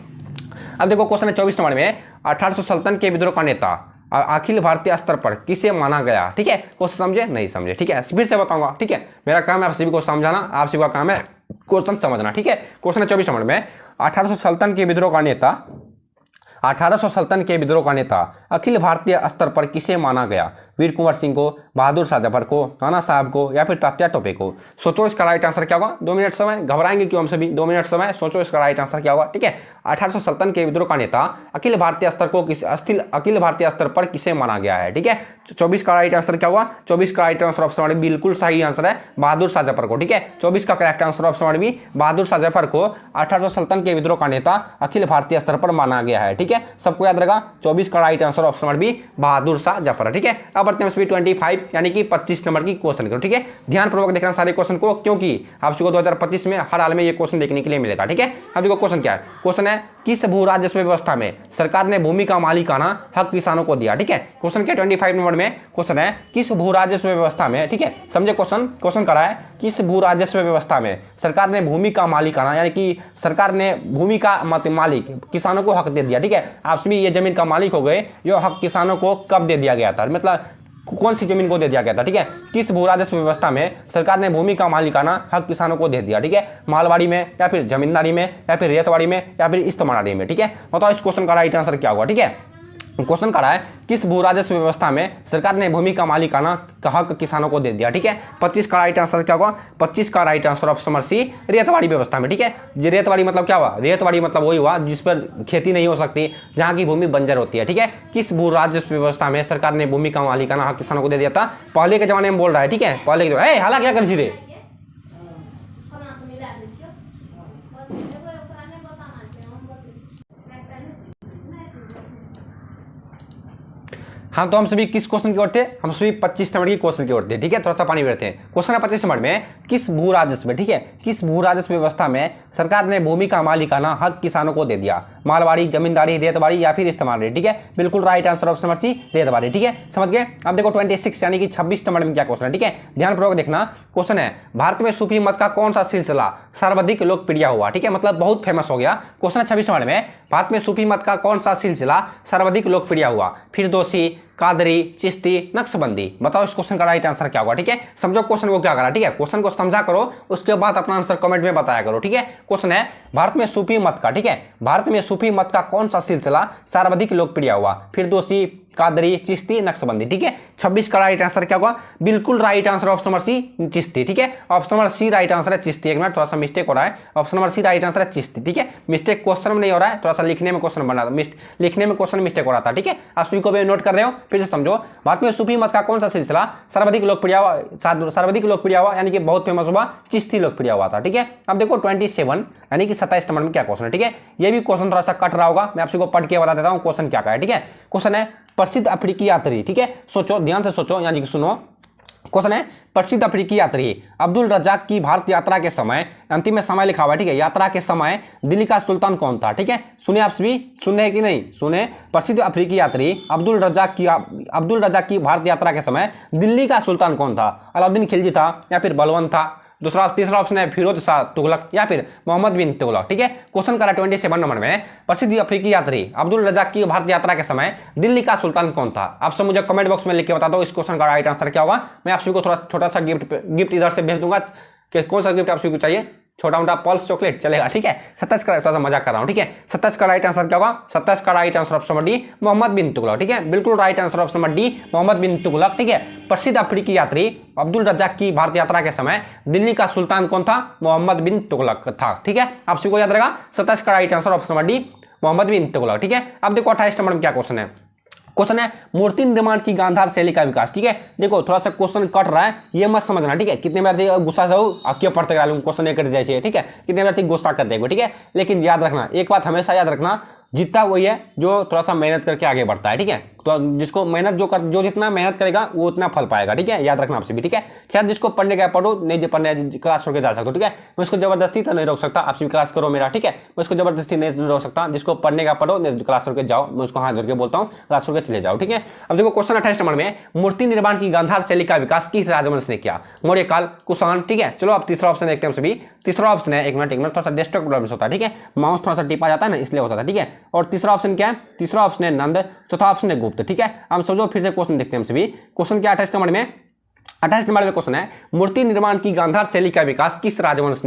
अब देखो क्वेश्चन है 24 नंबर में, 1800 सल्तनत के विद्रोह का नेता अखिल भारतीय स्तर पर किसे माना गया। ठीक है, क्वेश्चन समझे नहीं समझे। ठीक है, फिर से बताऊंगा। ठीक है, मेरा काम है आप सभी को समझाना, आप सभी का काम है क्वेश्चन समझना। ठीक है, क्वेश्चन है 24 नंबर में, 1800 सल्तनत के विद्रोह का नेता 1800 सल्तनत के विद्रोह का नेता अखिल भारतीय स्तर पर किसे माना गया। वीर कुंवर सिंह को, बहादुर शाह जफर को, नाना साहब को, या फिर तात्या टोपे को। सोचो इसका राइट आंसर क्या होगा। 2 मिनट समय, घबराएंगे क्यों हम सभी, 2 मिनट समय, सोचो इसका राइट आंसर क्या होगा। ठीक है, 1800 सल्तनत के विद्रोह का नेता अखिल भारतीय स्तर पर किसे माना गया है। ठीक है, 24 का राइट आंसर क्या होगा। 24 का राइट आंसर ऑप्शन नंबर बिल्कुल सही आंसर है, बहादुर शाह जफर को। ठीक है, 24 का correct answer option number B, Bahadur Shah Zafar को 1800 सल्तनत के विद्रोह का नेता अखिल भारतीय स्तर पर माना गया है। ठीक है, सबको याद रहेगा, 24 का right answer option number B, Bahadur Shah Zafar. ठीक है, अब बढ़ते हैं 25 यानी कि 25 नंबर की क्वेश्चन करो। ठीक है, ध्यानपूर्वक देखना सारे क्वेश्चन को, क्योंकि आपको 2025 में हर हाल में ये क्वेश्चन देखने के लिए मिलेगा। ठीक है, अब देखो क्वेश्चन क्या है। क्वेश्चन है, किस भू राजस्व व्यवस्था में सरकार ने भूमि का मालिकाना हक किसानों को दिया। ठीक है, क्वेश्चन क्या 25 नंबर में क्वेश्चन है, किस भू राजस्व व्यवस्था में। ठीक है, समझे क्वेश्चन करा है, किस भू राजस्व व्यवस्था में सरकार ने भूमि का मालिकाना, यानी कि सरकार ने भूमि का मालिक किसानों को हक दे दिया। ठीक है, आप सभी ये जमीन का मालिक हो गए, ये हक किसानों को कब दे दिया गया था, मतलब कौन सी जमीन को दे दिया गया था। ठीक है, किस भू राजस्व व्यवस्था में सरकार ने भूमि का मालिकाना हक किसानों को दे दिया। ठीक है, मालवाड़ी में, या फिर जमींदारी में, या फिर रेतवाड़ी में, या फिर इस्तेमारी में। ठीक है, बताओ इस क्वेश्चन का राइट आंसर क्या होगा। ठीक है, क्वेश्चन करा है, किस भू राजस्व व्यवस्था में सरकार ने भूमि का मालिकाना का हक किसानों को दे दिया। ठीक है, 25 का राइट आंसर क्या होगा। 25 का right answer option number C, ryotwari व्यवस्था में। ठीक है, ये रेतवाड़ी मतलब क्या हुआ, रेतवाड़ी मतलब वही हुआ जिस पर खेती नहीं हो सकती, जहां की भूमि बंजर होती है। ठीक है, किस भू राजस्व व्यवस्था में सरकार ने भूमि का मालिकाना हक किसानों को दे दिया था, पहले के जमाने में बोल रहा है। ठीक है, पहले के हाला क्या कर जी रे। हाँ, तो हम सभी किस क्वेश्चन की ओर थे, हम सभी 25 नंबर की क्वेश्चन की ओर थे। ठीक है, थोड़ा सा पानी भरते हैं। क्वेश्चन है 25 नंबर में, किस भू राजस्व में, ठीक है, किस भू राजस्व व्यवस्था में सरकार ने भूमि का मालिकाना हक किसानों को दे दिया। मालवाड़ी, जमींदारी, रेतवाड़ी, या फिर इस्तेमारी। ठीक है, बिल्कुल right answer option number C, ryotwari. ठीक है, समझ गए। अब देखो 26 यानी कि 26 नंबर में क्या क्वेश्चन है। ठीक है, ध्यानपूर्वक देखना। क्वेश्चन है, भारत में सूफी मत का कौन सा सिलसिला सर्वाधिक लोकप्रिय हुआ। ठीक है, मतलब बहुत फेमस हो गया। क्वेश्चन है 26 नंबर में, भारत में सूफी मत का कौन सा सिलसिला सर्वाधिक लोकप्रिय हुआ। फिरदौसी, कादरी, चिश्ती, नक्शबंदी। बताओ इस क्वेश्चन का राइट आंसर क्या होगा। ठीक है, समझो क्वेश्चन को क्या करा। ठीक है, क्वेश्चन को समझा करो, उसके बाद अपना आंसर कमेंट में बताया करो। ठीक है, क्वेश्चन है, भारत में सूफी मत का, ठीक है, भारत में सूफी मत का कौन सा सिलसिला सर्वाधिक लोकप्रिय हुआ। फिरदौसी, कादरी, चिश्ती, नक्शबंदी। ठीक है, 26 का राइट आंसर क्या होगा। बिल्कुल right answer option number C, Chishti. ठीक है, option number C right answer है, चिश्ती। एक मिनट, थोड़ा सा मिस्टेक हो रहा है, option number C right answer है, चिश्ती। ठीक है, मिस्टेक क्वेश्चन में नहीं हो रहा है, थोड़ा सा लिखने में क्वेश्चन बना था, लिखने में क्वेश्चन मिस्टेक हो रहा था। ठीक है, आप सभी को भी नोट कर रहे हो, फिर से समझो। भारत में सूफी मत का कौन सा सिलसिला सर्वाधिक लोकप्रिय हुआ, यानी कि बहुत फेमस हुआ, चिश्ती लोकप्रिय हुआ था। ठीक है, अब देखो 27 यानी कि 27 नंबर में क्या क्वेश्चन है। ठीक है, ये भी क्वेश्चन थोड़ा सा कट रहा होगा, मैं आपको पढ़ के बता देता हूँ क्वेश्चन क्या है। ठीक है, क्वेश्चन है, प्रसिद्ध अफ्रीकी यात्री। ठीक है, सोचो, ध्यान से सोचो, यानी कि सुनो। क्वेश्चन है, प्रसिद्ध अफ्रीकी यात्री अब्दुल रज्जाक की भारत यात्रा के समय, अंतिम में समय लिखा हुआ है। ठीक है, यात्रा के समय दिल्ली का सुल्तान कौन था। ठीक है, सुने आप सभी, सुने कि नहीं सुने। प्रसिद्ध अफ्रीकी यात्री अब्दुल रज्जाक की भारत यात्रा के समय दिल्ली का सुल्तान कौन था। अलाउद्दीन खिलजी था, या फिर बलवंत था, दूसरा तीसरा ऑप्शन है फिरोज शाह तुगलक या फिर मोहम्मद बिन तुगलक। ठीक है, क्वेश्चन करा 27 नंबर में, प्रसिद्ध अफ्रीकी यात्री अब्दुल रजाक की भारत यात्रा के समय दिल्ली का सुल्तान कौन था? आप सब मुझे कमेंट बॉक्स में लिख के बता दो इस क्वेश्चन का राइट आंसर क्या होगा। मैं आप सभी को थोड़ा छोटा सा गिफ्ट इधर से भेज दूंगा कि कौन सा गिफ्ट आप सभी को चाहिए, छोटा मोटा पल्स चॉकलेट चलेगा। ठीक है, 27 का थोड़ा सा मजाक कर रहा हूं। ठीक है, 27 का राइट आंसर क्या होगा? 27 का right answer option number D Mohammad bin Tughlaq. ठीक है, बिल्कुल right answer option number D Mohammad bin Tughlaq. ठीक है, प्रसिद्ध अफ्रीकी यात्री अब्दुल रजाक की भारत यात्रा के समय दिल्ली का सुल्तान कौन था? मोहम्मद बिन तुगलक था। ठीक है, आप सभी को याद रहेगा 27 का right answer option number D Mohammad bin Tughlaq. ठीक है, अब देखो 28 नंबर में क्या क्वेश्चन है। क्वेश्चन है मूर्ति निर्माण की गांधार शैली का विकास। ठीक है, देखो थोड़ा सा क्वेश्चन कट रहा है, ये मत समझना। ठीक है, कितने बार गुस्सा से क्यों पढ़ते क्वेश्चन नहीं कर जाए। ठीक है, कितने बार गुस्सा कर देंगे। ठीक है, लेकिन याद रखना एक बात, हमेशा याद रखना, जीतता वही है जो थोड़ा सा मेहनत करके आगे बढ़ता है। ठीक है, तो जिसको मेहनत जो जितना मेहनत करेगा वो उतना फल पाएगा। ठीक है, याद रखना आपसे भी। ठीक है, खैर जिसको पढ़ने का पढ़ो, नहीं जो पढ़ने क्लास छोड़ के जा सकते हो। ठीक है, मैं इसको जबरदस्ती तो नहीं रोक सकता, आप भी क्लास करो मेरा। ठीक है, मैं इसको जबरदस्ती नहीं रोक सकता, जिसको पढ़ने का पढ़ो, नहीं क्लास छोड़ के जाओ, मैं उसको हाथ जोड़ के बोलता हूँ क्लास छोड़ के चले जाओ। ठीक है, अब देखो क्वेश्चन 28 नंबर में, मूर्ति निर्माण की गांधार शैली का विकास किस राजवंश ने किया? मौर्य काल, कुषाण। ठीक है, चलो अब तीसरा ऑप्शन देखते हैं सभी। तीसरा ऑप्शन है, एक मिनट थोड़ा सा डेस्कटॉप प्रॉब्लम होता है। ठीक है, माउस थोड़ा सा टिपा जाता है ना, इसलिए होता है। ठीक है, और तीसरा ऑप्शन क्या है? तीसरा ऑप्शन है नंद, चौथा ऑप्शन है गुप्त। ठीक है, हम समझो फिर से क्वेश्चन देखते हैं हम सभी। क्वेश्चन क्या 28 नंबर में? 28 नंबर में क्वेश्चन है मूर्ति निर्माण की गांधार शैली का विकास किस राजवंश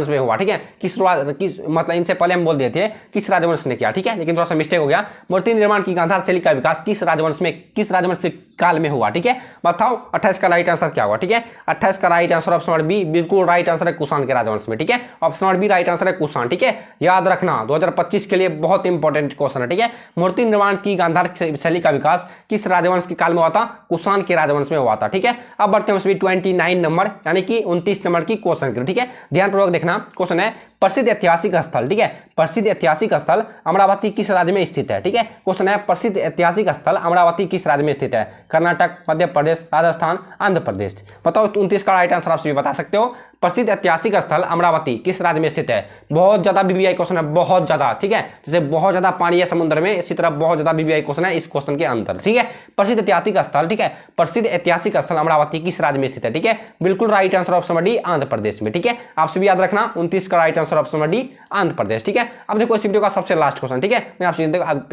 में हुआ? ठीक है, किस मतलब इनसे पहले हम बोल दिए थे किस राजवंश ने किया। ठीक है, लेकिन थोड़ा सा मिस्टेक हो गया। मूर्ति निर्माण की गांधार शैली का विकास किस राजवंश काल में हुआ? ठीक है, बताओ 28 का राइट आंसर क्या हुआ? ठीक है, 28 का right answer option number B बिल्कुल राइट आंसर है, कुषाण के राजवंश में। ठीक है, option number B right answer है कुषाण। ठीक है, याद रखना 2025 के लिए बहुत इंपॉर्टेंट क्वेश्चन है। ठीक है, मूर्ति निर्माण की गांधार शैली का विकास किस राजवंश के काल में हुआ था? कुषाण के राजवंश में हुआ था। ठीक है, अब बढ़ते हैं 29 नंबर यानी कि 29 नंबर की क्वेश्चन की। ठीक है, ध्यानपूर्वक देखना। क्वेश्चन है प्रसिद्ध ऐतिहासिक स्थल। ठीक है, प्रसिद्ध ऐतिहासिक स्थल अमरावती किस राज्य में स्थित है? ठीक है, क्वेश्चन है प्रसिद्ध ऐतिहासिक स्थल अमरावती किस राज्य में स्थित है? कर्नाटक, मध्य प्रदेश, राजस्थान, आंध्र प्रदेश। बताओ 29 का राइट आंसर आप सभी बता सकते हो। प्रसिद्ध ऐतिहासिक स्थल अमरावती किस राज्य में स्थित है? बहुत ज्यादा बीबीआई क्वेश्चन है, बहुत ज्यादा। ठीक है, जैसे बहुत ज्यादा पानी है समुद्र में, इसी तरह बहुत ज्यादा बीबीआई क्वेश्चन है इस क्वेश्चन के अंदर। ठीक है, प्रसिद्ध ऐतिहासिक स्थल। ठीक है, प्रसिद्ध ऐतिहासिक स्थल अमरावती किस राज्य में स्थित है? ठीक है, बिल्कुल right answer option number D Andhra Pradesh में। ठीक है, आप सभी याद रखना 29 का right answer option number D Andhra Pradesh. ठीक है, अब देखो इस वीडियो का सबसे लास्ट क्वेश्चन। ठीक है, मैं आपसे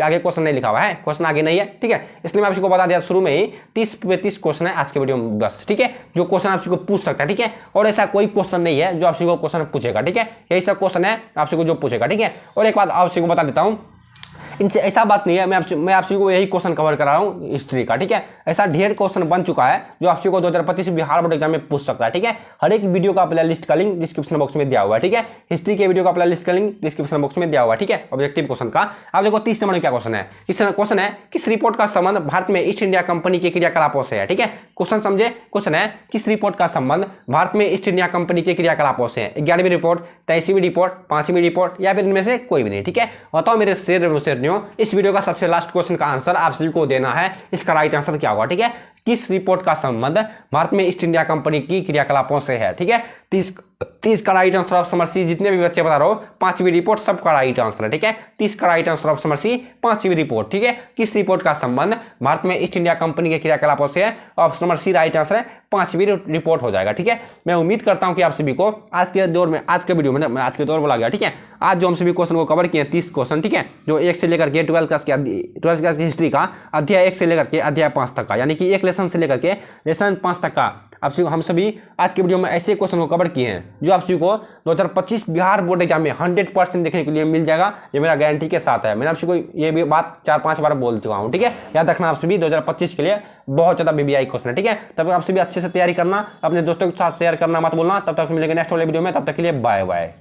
आगे क्वेश्चन नहीं लिखा हुआ है, क्वेश्चन आगे नहीं है। ठीक है, इसलिए मैं आपको बता दिया शुरू में ही 30 क्वेश्चन है आज के वीडियो में बस। ठीक है, जो क्वेश्चन आपको पूछ सकता है। ठीक है, और ऐसा कोई क्वेश्चन नहीं है जो आपसे क्वेश्चन पूछेगा। ठीक है, यही सब क्वेश्चन है आपसे जो पूछेगा। ठीक है, और एक बात आपसे बता देता हूं, इनसे ऐसा बात नहीं है, मैं आपसे को यही क्वेश्चन कवर करा रहा हूँ हिस्ट्री का। ठीक है, ऐसा ढेर क्वेश्चन बन चुका है जो आपसे को 2025 बिहार बोर्ड एग्जाम में पूछ सकता है। ठीक है, हर एक वीडियो का प्ले लिस्ट का लिंक डिस्क्रिप्शन बॉक्स में दिया हुआ है। ठीक है, हिस्ट्री के वीडियो का प्ले लिस्ट का लिंक डिस्क्रिप्शन बॉक्स में दिया हुआ है। ठीक है, ऑब्जेक्टिव क्वेश्चन का। अब देखो 30 नंबर में क्या क्वेश्चन है। क्वेश्चन है किस रिपोर्ट का संबंध भारत में ईस्ट इंडिया कंपनी के क्रियाकलापों से है? ठीक है, क्वेश्चन समझे। क्वेश्चन है किस रिपोर्ट का संबंध भारत में ईस्ट इंडिया कंपनी के क्रियाकलापों से है? 11वीं रिपोर्ट, 23वीं रिपोर्ट, 5वीं रिपोर्ट या फिर इनमें से कोई भी नहीं। ठीक है, बताओ मेरे शेरनियों, इस वीडियो का सबसे लास्ट क्वेश्चन का आंसर आप सभी को देना है। इसका राइट आंसर क्या होगा? ठीक है, किस रिपोर्ट का संबंध भारत में ईस्ट इंडिया कंपनी की क्रियाकलापों से है? ठीक है, 30 का right answer option number C. जितने भी बच्चे बता रहे हो 5वीं रिपोर्ट सबका राइट आंसर है। ठीक है, 30 का right answer option number C 5वीं रिपोर्ट। ठीक है, किस रिपोर्ट का संबंध भारत में ईस्ट इंडिया कंपनी के क्रियाकलापों से है? Option number C right answer है, 5वीं रिपोर्ट हो जाएगा। ठीक है, मैं उम्मीद करता हूं कि आप सभी को आज के दौर में, आज के वीडियो में मैं आज के दौर बोला गया। ठीक है, आज जो हम सभी क्वेश्चन को कवर किए 30 क्वेश्चन। ठीक है, जो 1 से लेकर के 12 क्लास की हिस्ट्री का अध्याय 1 से लेकर के अध्याय 5 तक का, यानी कि एक लेसन से लेकर के लेसन 5 तक का हम सभी आज के वीडियो में ऐसे क्वेश्चन को कवर किए हैं जो आप सभी को 2025 बिहार बोर्ड एग्जाम में 100% देखने के लिए मिल जाएगा। ये मेरा गारंटी के साथ है। मैंने आप सभी को ये भी बात 4-5 बार बोल चुका हूँ। ठीक है, याद रखना आप सभी 2025 के लिए बहुत ज़्यादा बीबीआई क्वेश्चन है। ठीक है, तब तक आप सभी अच्छे से तैयारी करना, अपने दोस्तों के साथ शेयर करना मत बोलना। तब तक मिलेंगे नेक्स्ट वाले वीडियो में, तब तक के लिए बाय बाय।